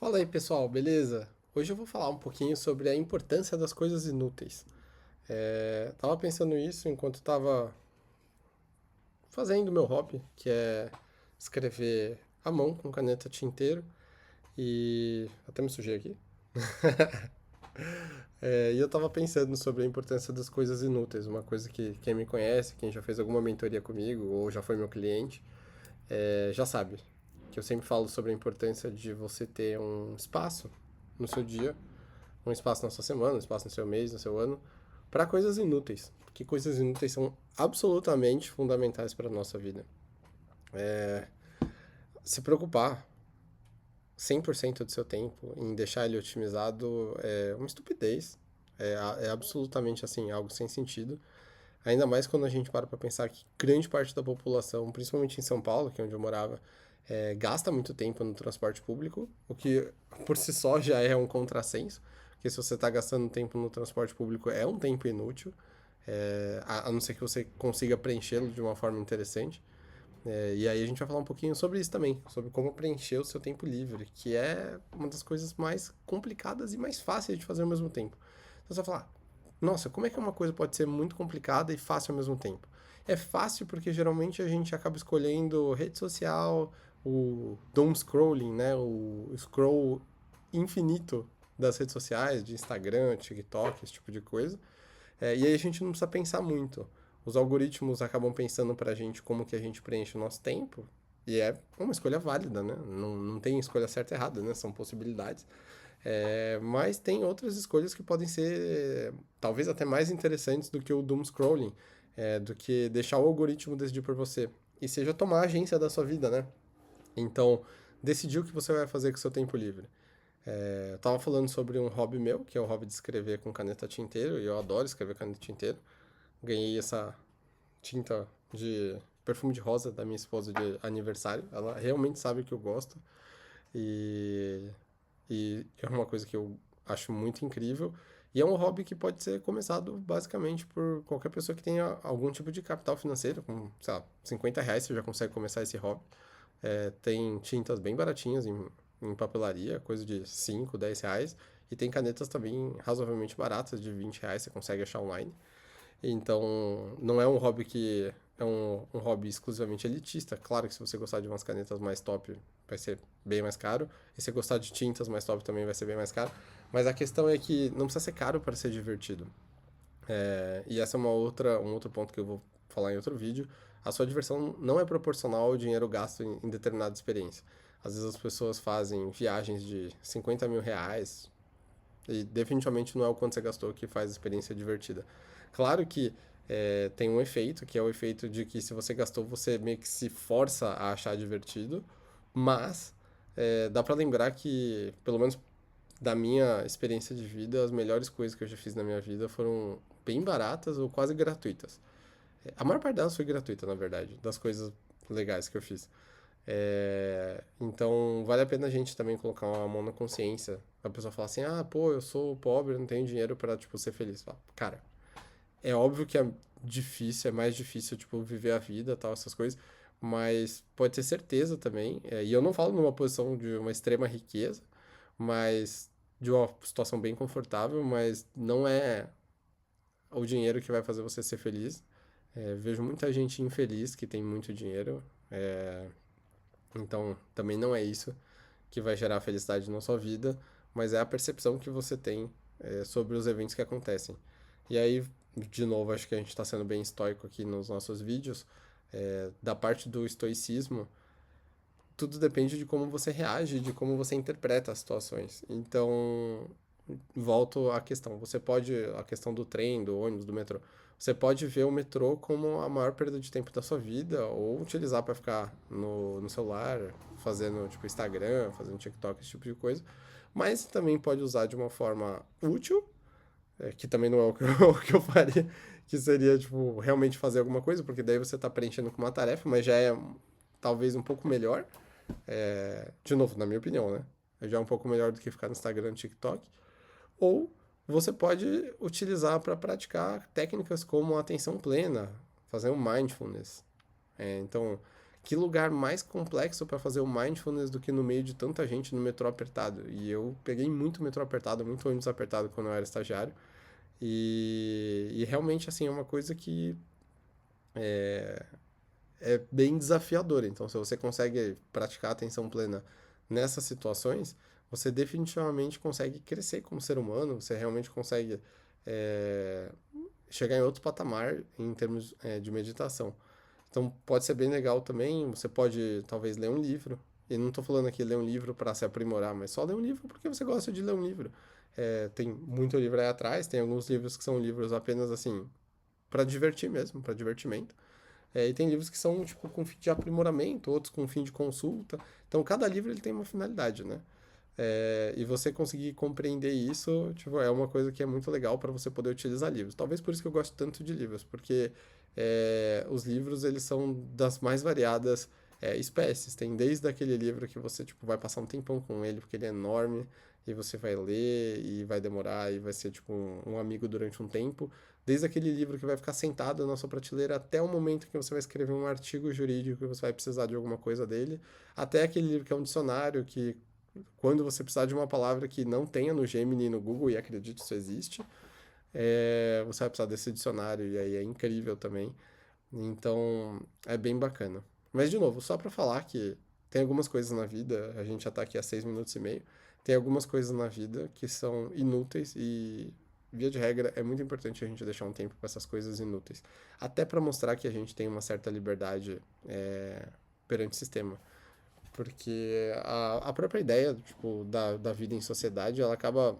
Fala aí, pessoal, beleza? Hoje eu vou falar um pouquinho sobre a importância das coisas inúteis. Tava pensando isso enquanto tava fazendo o meu hobby, que é escrever à mão com caneta tinteiro, e até me sujei aqui. E eu tava pensando sobre a importância das coisas inúteis, uma coisa que quem me conhece, quem já fez alguma mentoria comigo ou já foi meu cliente, já sabe. Que eu sempre falo sobre a importância de você ter um espaço no seu dia, um espaço na sua semana, um espaço no seu mês, no seu ano, para coisas inúteis. Porque coisas inúteis são absolutamente fundamentais para a nossa vida. Se preocupar 100% do seu tempo em deixar ele otimizado é uma estupidez. É absolutamente assim, algo sem sentido. Ainda mais quando a gente para pensar que grande parte da população, principalmente em São Paulo, que é onde eu morava, gasta muito tempo no transporte público, o que por si só já é um contrassenso, porque se você está gastando tempo no transporte público é um tempo inútil, a não ser que você consiga preenchê-lo de uma forma interessante. E aí a gente vai falar um pouquinho sobre isso também, sobre como preencher o seu tempo livre, que é uma das coisas mais complicadas e mais fáceis de fazer ao mesmo tempo. Então você vai falar, nossa, como é que uma coisa pode ser muito complicada e fácil ao mesmo tempo? É fácil porque geralmente a gente acaba escolhendo rede social, o doom scrolling, né? O scroll infinito das redes sociais, de Instagram, TikTok, esse tipo de coisa. E aí a gente não precisa pensar muito. Os algoritmos acabam pensando pra gente como que a gente preenche o nosso tempo. E é uma escolha válida, né? Não tem escolha certa e errada, né? São possibilidades. Mas tem outras escolhas que podem ser talvez até mais interessantes do que o doom scrolling, do que deixar o algoritmo decidir por você. E seja tomar a agência da sua vida, né? Então, decidir o que você vai fazer com o seu tempo livre. Eu tava falando sobre um hobby meu, que é o hobby de escrever com caneta tinteiro, e eu adoro escrever caneta tinteiro. Ganhei essa tinta de perfume de rosa da minha esposa de aniversário. Ela realmente sabe que eu gosto. E, e é uma coisa que eu acho muito incrível. E é um hobby que pode ser começado basicamente por qualquer pessoa que tenha algum tipo de capital financeiro. Com, sei lá, R$ 50 você já consegue começar esse hobby. Tem tintas bem baratinhas em papelaria, coisa de 5 10 reais. E tem canetas também razoavelmente baratas, de R$ 20, você consegue achar online. Então, não é um hobby que é um hobby exclusivamente elitista. Claro que se você gostar de umas canetas mais top, vai ser bem mais caro. E se você gostar de tintas mais top também vai ser bem mais caro. Mas a questão é que não precisa ser caro para ser divertido. E essa é um outro ponto que eu vou falar em outro vídeo. A sua diversão não é proporcional ao dinheiro gasto em determinada experiência. Às vezes as pessoas fazem viagens de R$ 50 mil e definitivamente não é o quanto você gastou que faz a experiência divertida. Claro que tem um efeito, que é o efeito de que se você gastou, você meio que se força a achar divertido, mas dá pra lembrar que, pelo menos da minha experiência de vida, as melhores coisas que eu já fiz na minha vida foram bem baratas ou quase gratuitas. A maior parte delas foi gratuita, na verdade, das coisas legais que eu fiz. Então, vale a pena a gente também colocar uma mão na consciência. A pessoa fala assim, ah, pô, eu sou pobre, eu não tenho dinheiro pra, tipo, ser feliz. Fala, cara, é óbvio que é difícil, é mais difícil, tipo, viver a vida, tal, essas coisas, mas pode ter certeza também, e eu não falo numa posição de uma extrema riqueza, mas de uma situação bem confortável, mas não é o dinheiro que vai fazer você ser feliz. Vejo muita gente infeliz que tem muito dinheiro, então também não é isso que vai gerar felicidade na sua vida, mas é a percepção que você tem sobre os eventos que acontecem. E aí, de novo, acho que a gente está sendo bem estoico aqui nos nossos vídeos. Da parte do estoicismo, tudo depende de como você reage, de como você interpreta as situações. Então, volto à questão. A questão do trem, do ônibus, do metrô. Você pode ver o metrô como a maior perda de tempo da sua vida, ou utilizar para ficar no celular, fazendo tipo Instagram, fazendo TikTok, esse tipo de coisa. Mas também pode usar de uma forma útil, que também não é o que o que eu faria, que seria tipo realmente fazer alguma coisa, porque daí você está preenchendo com uma tarefa, mas já é talvez um pouco melhor. De novo, na minha opinião, né? Já é um pouco melhor do que ficar no Instagram, no TikTok. Ou você pode utilizar para praticar técnicas como a atenção plena, fazer um mindfulness. Então, Que lugar mais complexo para fazer o mindfulness do que no meio de tanta gente no metrô apertado? E eu peguei muito metrô apertado, muito ônibus apertado quando eu era estagiário. E realmente, assim, é uma coisa que é bem desafiadora. Então, se você consegue praticar atenção plena nessas situações, você definitivamente consegue crescer como ser humano, você realmente consegue é, chegar em outro patamar em termos de meditação. Então, pode ser bem legal também. Você pode, talvez, ler um livro. E não estou falando aqui ler um livro para se aprimorar, mas só ler um livro porque você gosta de ler um livro. Tem muito livro aí atrás, tem alguns livros que são livros apenas assim, para divertir mesmo, para divertimento. E tem livros que são tipo com fim de aprimoramento, outros com fim de consulta. Então, cada livro ele tem uma finalidade, né? E você conseguir compreender isso, tipo, é uma coisa que é muito legal para você poder utilizar livros. Talvez por isso que eu gosto tanto de livros, porque os livros eles são das mais variadas espécies. Tem desde aquele livro que você tipo vai passar um tempão com ele porque ele é enorme e você vai ler e vai demorar e vai ser tipo um amigo durante um tempo. Desde aquele livro que vai ficar sentado na sua prateleira até o momento que você vai escrever um artigo jurídico e você vai precisar de alguma coisa dele, até aquele livro que é um dicionário que quando você precisar de uma palavra que não tenha no Gemini e no Google, e acredite, isso existe, você vai precisar desse dicionário, e aí é incrível também. Então, é bem bacana. Mas, de novo, só para falar que tem algumas coisas na vida, a gente já tá aqui há 6 minutos e meio, tem algumas coisas na vida que são inúteis e, via de regra, é muito importante a gente deixar um tempo para essas coisas inúteis. Até para mostrar que a gente tem uma certa liberdade perante o sistema. Porque a própria ideia, tipo, da vida em sociedade, ela acaba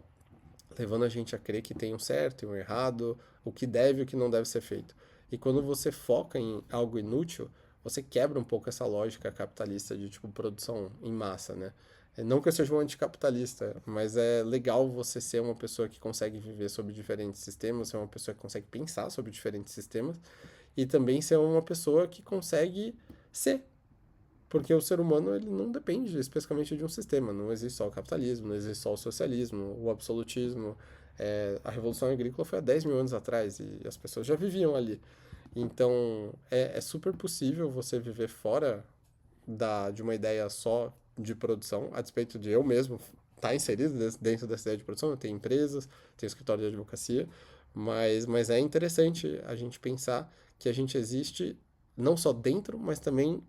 levando a gente a crer que tem um certo e um errado, o que deve e o que não deve ser feito. E quando você foca em algo inútil, você quebra um pouco essa lógica capitalista de, tipo, produção em massa, né? Não que eu seja um anticapitalista, mas é legal você ser uma pessoa que consegue viver sob diferentes sistemas, ser uma pessoa que consegue pensar sobre diferentes sistemas, e também ser uma pessoa que consegue ser, porque o ser humano ele não depende especificamente de um sistema. Não existe só o capitalismo, não existe só o socialismo, o absolutismo. A Revolução Agrícola foi há 10 mil anos atrás e as pessoas já viviam ali. Então, é super possível você viver fora de uma ideia só de produção, a despeito de eu mesmo estar inserido dentro dessa ideia de produção. Eu tenho empresas, tenho escritório de advocacia, mas é interessante a gente pensar que a gente existe não só dentro, mas também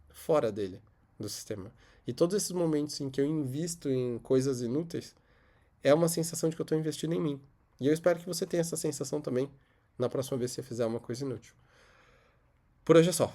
fora dele, do sistema. E todos esses momentos em que eu invisto em coisas inúteis, é uma sensação de que eu estou investindo em mim. E eu espero que você tenha essa sensação também na próxima vez que você fizer uma coisa inútil. Por hoje é só.